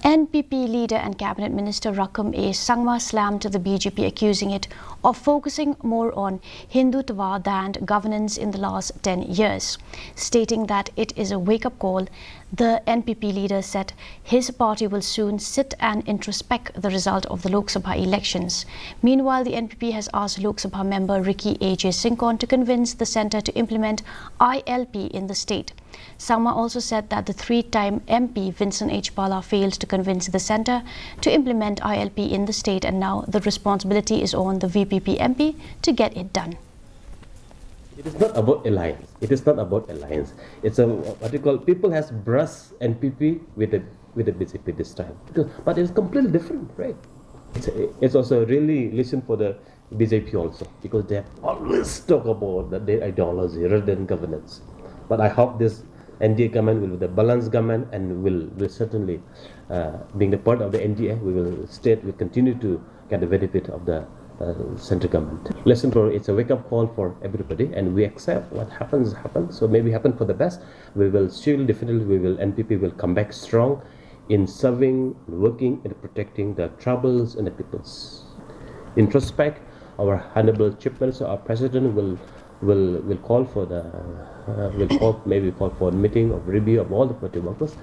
NPP leader and Cabinet Minister Rakam A. Sangma slammed the BJP, accusing it of focusing more on Hindutva than governance in the last 10 years. Stating that it is a wake-up call, the NPP leader said his party will soon sit and introspect the result of the Lok Sabha elections. Meanwhile, the NPP has asked Lok Sabha member Ricky A.J. Singhon to convince the centre to implement ILP in the state. Sangma also said that the three-time MP Vincent H. Pala failed to convince the centre to implement ILP in the state, and now the responsibility is on the VPP MP to get it done. It is not about alliance. It is not about alliance. It's a what you call people has brushed NPP with the BJP this time, but it's completely different, right? It's also really listen for the BJP also, because they always talk about their ideology rather than governance. But I hope this NDA government will be the balanced government, and will certainly, being the part of the NDA, we continue to get the benefit of the central government. Listen for it's a wake-up call for everybody, and we accept what happens. So maybe happen for the best. NPP will come back strong in serving, working, and protecting the troubles and the peoples. Introspect, our honorable chief minister, our president will call for maybe call for a meeting of review of all the party workers.